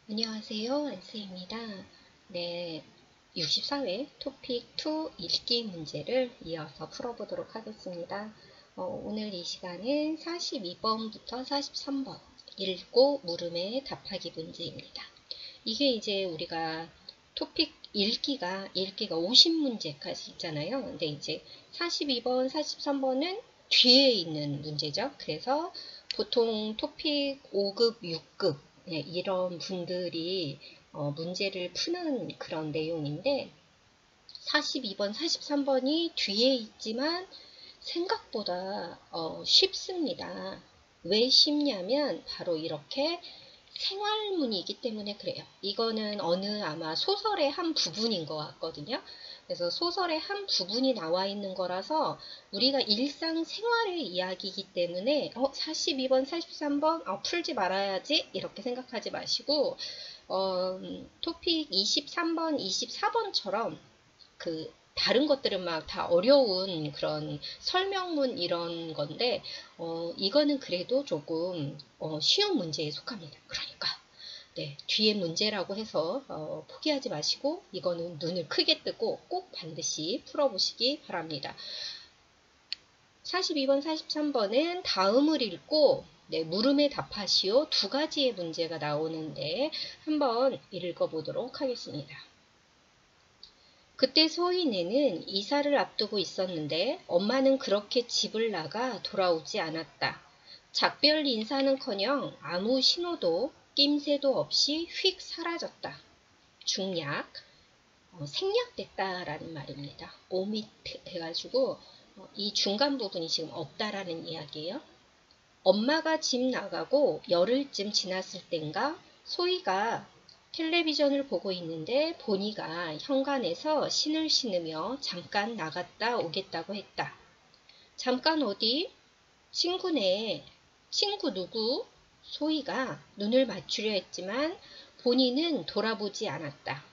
안녕하세요. 안스입니다. 네, 64회 토픽 2 읽기 문제를 이어서 풀어보도록 하겠습니다. 오늘 이 시간은 42번부터 43번 읽고 물음에 답하기 문제입니다. 이게 이제 우리가 토픽 읽기가 50문제까지 있잖아요. 근데 이제 42번, 43번은 뒤에 있는 문제죠. 그래서 보통 토픽 5급, 6급 이런 분들이 문제를 푸는 그런 내용인데 42번, 43번이 뒤에 있지만 생각보다 쉽습니다. 왜 쉽냐면 바로 이렇게 생활문이기 때문에 그래요. 이거는 어느 아마 소설의 한 부분인 것 같거든요. 그래서 소설의 한 부분이 나와 있는 거라서 우리가 일상생활의 이야기이기 때문에 42번, 43번 풀지 말아야지 이렇게 생각하지 마시고 토픽 23번, 24번처럼 그 다른 것들은 막 다 어려운 그런 설명문 이런 건데 이거는 그래도 조금 쉬운 문제에 속합니다. 그러니까 네, 뒤에 문제라고 해서 포기하지 마시고 이거는 눈을 크게 뜨고 꼭 반드시 풀어보시기 바랍니다. 42번, 43번은 다음을 읽고 네, 물음에 답하시오 두 가지의 문제가 나오는데 한번 읽어보도록 하겠습니다. 그때 소희네는 이사를 앞두고 있었는데 엄마는 그렇게 집을 나가 돌아오지 않았다. 작별 인사는커녕 아무 신호도 낌새도 없이 휙 사라졌다. 중약, 생략됐다라는 말입니다. 오미트 해가지고 이 중간 부분이 지금 없다라는 이야기예요. 엄마가 집 나가고 열흘쯤 지났을 땐가 소희가 텔레비전을 보고 있는데 보니가 현관에서 신을 신으며 잠깐 나갔다 오겠다고 했다. 잠깐 어디? 친구네. 친구 누구? 소희가 눈을 맞추려 했지만 본인은 돌아보지 않았다.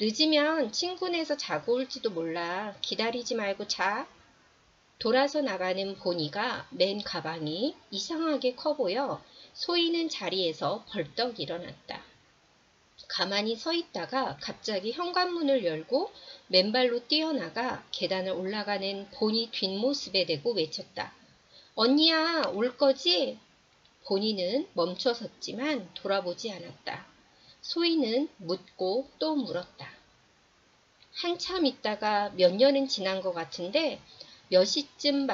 늦으면 친구네에서 자고 올지도 몰라. 기다리지 말고 자. 돌아서 나가는 보니가 맨 가방이 이상하게 커 보여 소희는 자리에서 벌떡 일어났다. 가만히 서 있다가 갑자기 현관문을 열고 맨발로 뛰어나가 계단을 올라가는 보니 뒷모습에 대고 외쳤다. 언니야, 올 거지? 보니는 멈춰 섰지만 돌아보지 않았다. 소희는 묻고 또 물었다. 한참 있다가 몇 년은 지난 것 같은데 몇 시간쯤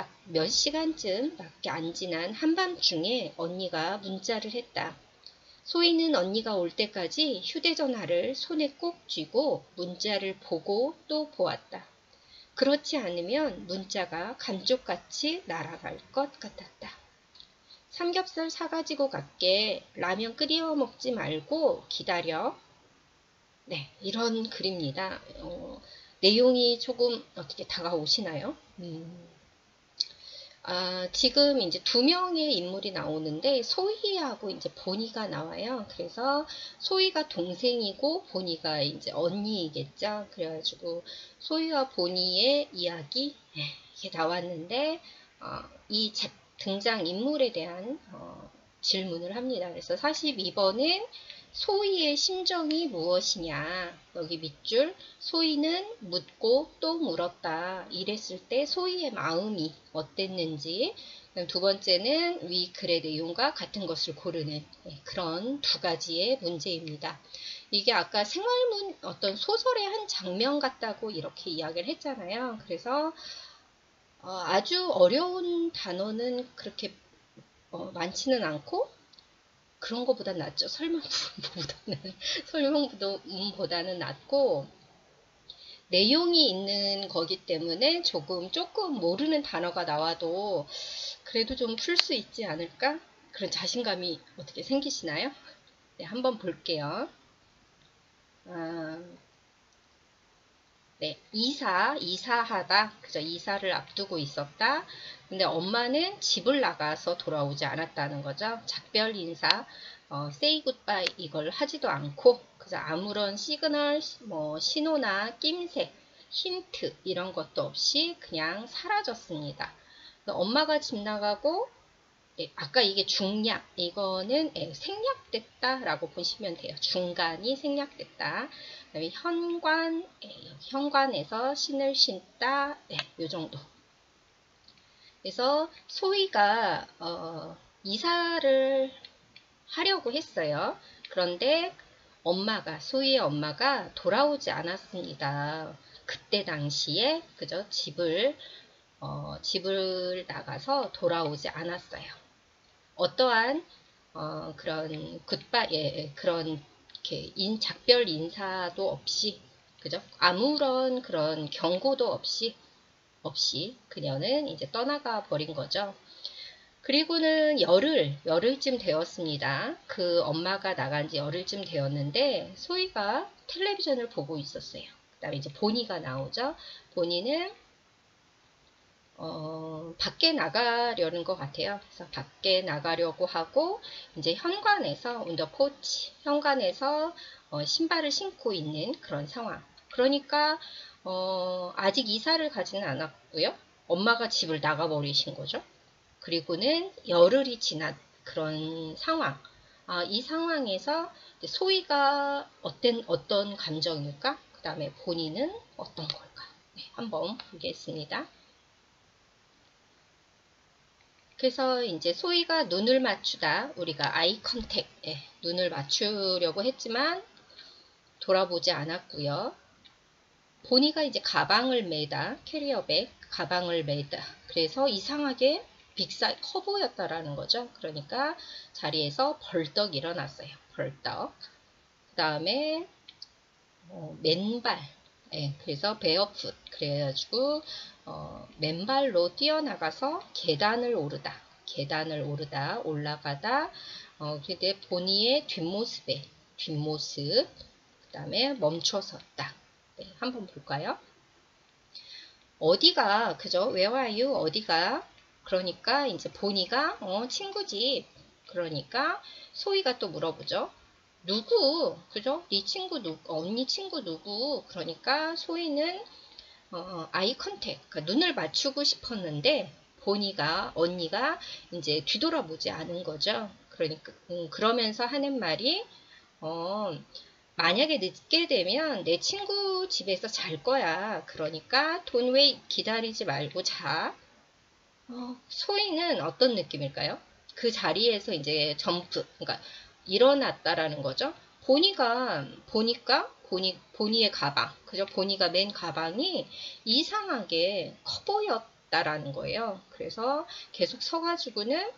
밖에 안 지난 한밤중에 언니가 문자를 했다. 소희는 언니가 올 때까지 휴대전화를 손에 꼭 쥐고 문자를 보고 또 보았다. 그렇지 않으면 문자가 감쪽같이 날아갈 것 같았다. 삼겹살 사가지고 갈게. 라면 끓여 먹지 말고 기다려. 네, 이런 글입니다. 내용이 조금 어떻게 다가오시나요? 지금 이제 두 명의 인물이 나오는데 소희하고 이제 보니가 나와요. 그래서 소희가 동생이고 보니가 이제 언니이겠죠. 그래가지고 소희와 보니의 이야기 이게 나왔는데 이 등장 인물에 대한 질문을 합니다. 그래서 42번은 소희의 심정이 무엇이냐. 여기 밑줄 소희는 묻고 또 물었다. 이랬을 때 소희의 마음이 어땠는지. 두 번째는 위 글의 내용과 같은 것을 고르는 그런 두 가지의 문제입니다. 이게 아까 생활문 어떤 소설의 한 장면 같다고 이렇게 이야기를 했잖아요. 그래서 아주 어려운 단어는 그렇게 많지는 않고 그런 것보다 낫죠. 설명보다는 낫고 내용이 있는 거기 때문에 조금 모르는 단어가 나와도 그래도 좀 풀 수 있지 않을까? 그런 자신감이 어떻게 생기시나요? 네, 한번 볼게요. 네, 이사하다. 그죠? 이사를 앞두고 있었다. 근데 엄마는 집을 나가서 돌아오지 않았다는 거죠. 작별 인사, say goodbye 이걸 하지도 않고, 그죠? 아무런 시그널, 신호나 낌새, 힌트 이런 것도 없이 그냥 사라졌습니다. 엄마가 집 나가고 예, 아까 이게 중약, 이거는 예, 생략됐다라고 보시면 돼요. 중간이 생략됐다. 그다음에 현관, 예, 현관에서 신을 신다, 예, 요 정도. 그래서 소희가 이사를 하려고 했어요. 그런데 소희의 엄마가 돌아오지 않았습니다. 그때 당시에 그저 집을 나가서 돌아오지 않았어요. 어떠한 그런 그런 이렇게 작별 인사도 없이 그죠? 아무런 그런 경고도 없이 그녀는 이제 떠나가 버린 거죠. 그리고는 열흘쯤 되었습니다. 그 엄마가 나간 지 열흘쯤 되었는데 소희가 텔레비전을 보고 있었어요. 그 다음에 이제 보니가 나오죠. 보니는 밖에 나가려는 것 같아요. 그래서 밖에 나가려고 하고 이제 현관에서 언더포치 현관에서 신발을 신고 있는 그런 상황. 그러니까 아직 이사를 가지는 않았고요. 엄마가 집을 나가버리신 거죠. 그리고는 열흘이 지난 그런 상황. 이 상황에서 소희가 어떤 감정일까? 그 다음에 본인은 어떤 걸까? 네, 한번 보겠습니다. 그래서 이제 소희가 눈을 맞추다, 우리가 아이 컨택, 눈을 맞추려고 했지만 돌아보지 않았고요. 보니가 이제 가방을 매다, 캐리어백, 가방을 매다. 그래서 이상하게 빅사이 커 보였다라는 거죠. 그러니까 자리에서 벌떡 일어났어요. 벌떡. 그 다음에 맨발. 그래서 베어풋. 그래가지고 맨발로 뛰어나가서 계단을 오르다 올라가다. 근데 보니의 뒷모습. 그 다음에 멈춰섰다. 네, 한번 볼까요? 어디가, 그죠? Where are you? 어디가? 그러니까 이제 보니가 친구 집. 그러니까 소희가 또 물어보죠. 누구? 그죠? 네 친구 누구? 언니 친구 누구? 그러니까 소희는 아이 컨택, 그러니까 눈을 맞추고 싶었는데 언니가 이제 뒤돌아보지 않은 거죠. 그러니까 그러면서 하는 말이 만약에 늦게 되면 내 친구 집에서 잘 거야. 그러니까 don't wait, 기다리지 말고 자. 소희는 어떤 느낌일까요? 그 자리에서 이제 그러니까 일어났다라는 거죠. 보니의 가방, 그죠? 보니가 맨 가방이 이상하게 커 보였다라는 거예요. 그래서 계속 서가지고는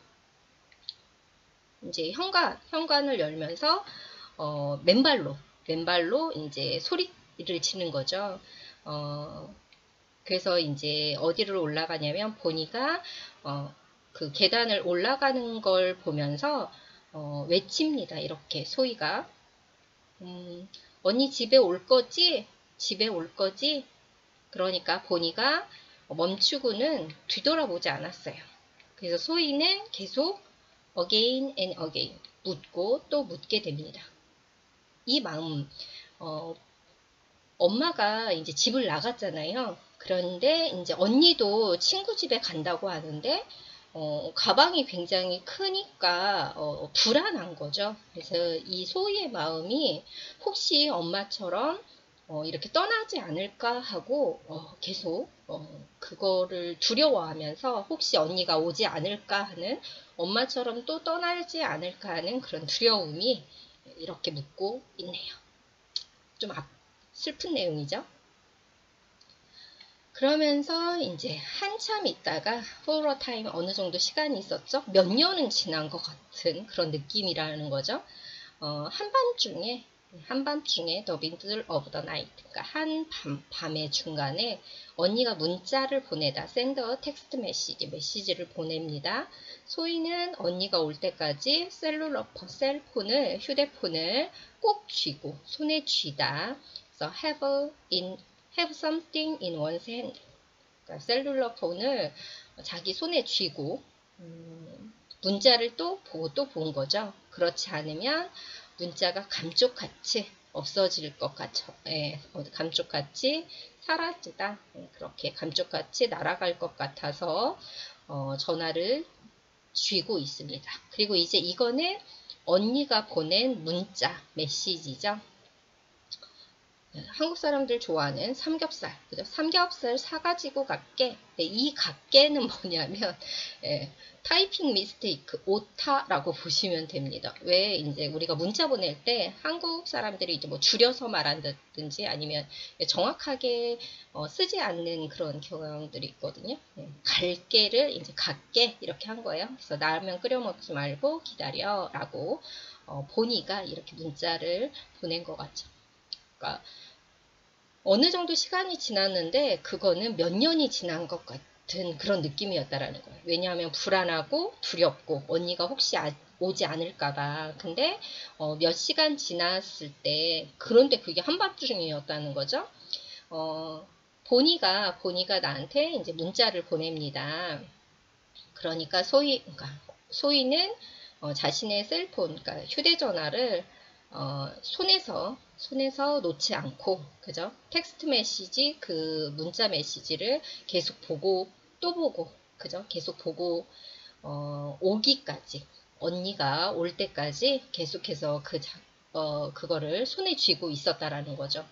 이제 현관을 열면서 맨발로 이제 소리를 치는 거죠. 그래서 이제 어디를 올라가냐면 보니가 그 계단을 올라가는 걸 보면서 외칩니다. 이렇게 소희가 언니 집에 올 거지? 집에 올 거지? 그러니까 보니가 멈추고는 뒤돌아보지 않았어요. 그래서 소희는 계속 again and again 묻고 또 묻게 됩니다. 이 마음, 엄마가 이제 집을 나갔잖아요. 그런데 이제 언니도 친구 집에 간다고 하는데 가방이 굉장히 크니까 불안한 거죠. 그래서 이 소희의 마음이 혹시 엄마처럼 이렇게 떠나지 않을까 하고 계속 그거를 두려워하면서 혹시 언니가 오지 않을까 하는 엄마처럼 또 떠나지 않을까 하는 그런 두려움이 이렇게 묻고 있네요. 좀 슬픈 내용이죠. 그러면서 이제 한참 있다가 for a time 어느 정도 시간이 있었죠. 몇 년은 지난 것 같은 그런 느낌이라는 거죠. 한밤중에 the middle of the night, 그러니까 밤의 중간에 언니가 문자를 보내다 send a text message, 메시지를 보냅니다. 소희는 언니가 올 때까지 휴대폰을 꼭 쥐고 손에 쥐다. 그래서 have something in one's hand. 그러니까 셀룰러 폰을 자기 손에 쥐고 문자를 또 보고 또 본 거죠. 그렇지 않으면 문자가 감쪽같이 없어질 것 같죠. 감쪽같이 사라지다. 그렇게 감쪽같이 날아갈 것 같아서 전화를 쥐고 있습니다. 그리고 이제 이거는 언니가 보낸 문자, 메시지죠. 한국 사람들 좋아하는 삼겹살, 그죠? 삼겹살 사가지고 갈게. 네, 이 갈게는 뭐냐면, 타이핑 미스테이크, 오타라고 보시면 됩니다. 왜 이제 우리가 문자 보낼 때 한국 사람들이 이제 뭐 줄여서 말한다든지 아니면 정확하게 쓰지 않는 그런 경향들이 있거든요. 갈게를 이제 갈게 이렇게 한 거예요. 그래서 라면 끓여 먹지 말고 기다려라고 보니가 이렇게 문자를 보낸 것 같죠. 그러니까 어느 정도 시간이 지났는데 그거는 몇 년이 지난 것 같은 그런 느낌이었다라는 거예요. 왜냐하면 불안하고 두렵고 언니가 혹시 오지 않을까봐. 근데 몇 시간 지났을 때 그런데 그게 한밤중이었다는 거죠. 보니가 나한테 이제 문자를 보냅니다. 그러니까 소희는 자신의 셀폰, 그러니까 휴대전화를 손에서 놓지 않고, 그죠? 텍스트 메시지, 그 문자 메시지를 계속 보고, 또 보고, 그죠? 계속 보고, 오기까지, 언니가 올 때까지 계속해서 그거를 손에 쥐고 있었다라는 거죠.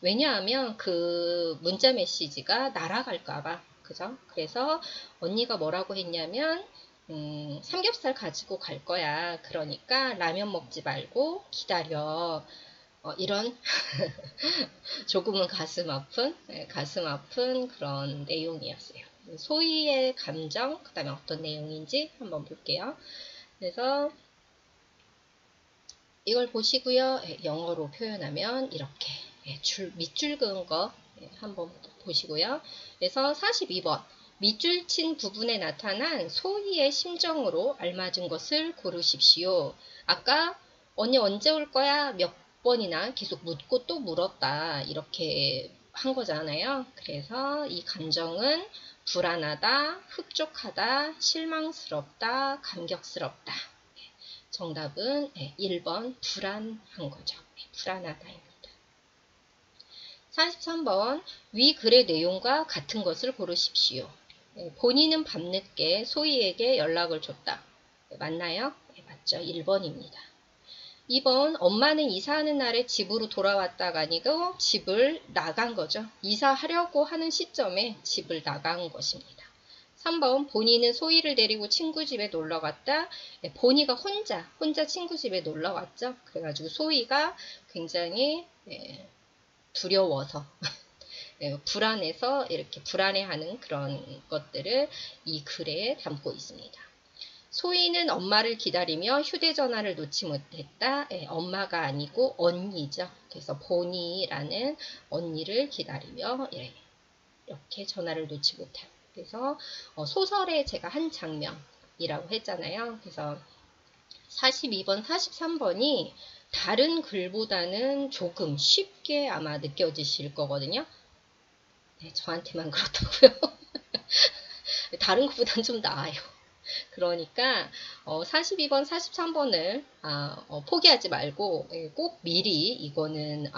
왜냐하면 그 문자 메시지가 날아갈까봐, 그죠? 그래서 언니가 뭐라고 했냐면, 삼겹살 가지고 갈 거야. 그러니까 라면 먹지 말고 기다려. 이런 조금은 가슴 아픈 그런 내용이었어요. 소희의 감정, 그 다음에 어떤 내용인지 한번 볼게요. 그래서 이걸 보시고요. 영어로 표현하면 이렇게 밑줄 그은 거 한번 보시고요. 그래서 42번. 밑줄 친 부분에 나타난 소희의 심정으로 알맞은 것을 고르십시오. 아까 언니 언제 올 거야? 몇 번이나 계속 묻고 또 물었다. 이렇게 한 거잖아요. 그래서 이 감정은 불안하다, 흡족하다, 실망스럽다, 감격스럽다. 정답은 1번 불안한 거죠. 불안하다입니다. 43번 위 글의 내용과 같은 것을 고르십시오. 본인은 밤늦게 소희에게 연락을 줬다. 맞나요? 맞죠. 1번입니다. 2번 엄마는 이사하는 날에 집으로 돌아왔다가 아니고 집을 나간 거죠. 이사하려고 하는 시점에 집을 나간 것입니다. 3번 본인은 소희를 데리고 친구 집에 놀러 갔다. 본이가 혼자 친구 집에 놀러 왔죠. 그래가지고 소희가 굉장히 두려워서 불안해서 이렇게 불안해하는 그런 것들을 이 글에 담고 있습니다. 소희는 엄마를 기다리며 휴대전화를 놓지 못했다. 엄마가 아니고 언니죠. 그래서 본이라는 언니를 기다리며 이렇게 전화를 놓지 못했다. 그래서 소설의 제가 한 장면이라고 했잖아요. 그래서 42번, 43번이 다른 글보다는 조금 쉽게 아마 느껴지실 거거든요. 네, 저한테만 그렇다고요. 다른 것보다는 좀 나아요. 그러니까 42번, 43번을 포기하지 말고 꼭 미리 이거는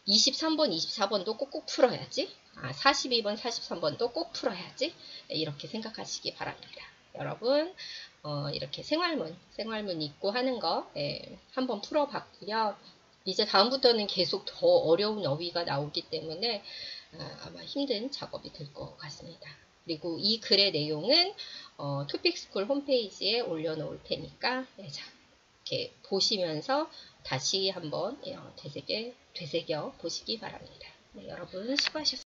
23번, 24번도 꼭꼭 풀어야지. 42번, 43번도 꼭 풀어야지. 이렇게 생각하시기 바랍니다. 여러분 이렇게 생활문 읽고 하는 거 한번 풀어봤고요. 이제 다음부터는 계속 더 어려운 어휘가 나오기 때문에 아마 힘든 작업이 될 것 같습니다. 그리고 이 글의 내용은 토픽스쿨 홈페이지에 올려놓을 테니까 이렇게 보시면서 다시 한번 되새겨 보시기 바랍니다. 네, 여러분 수고하셨습니다.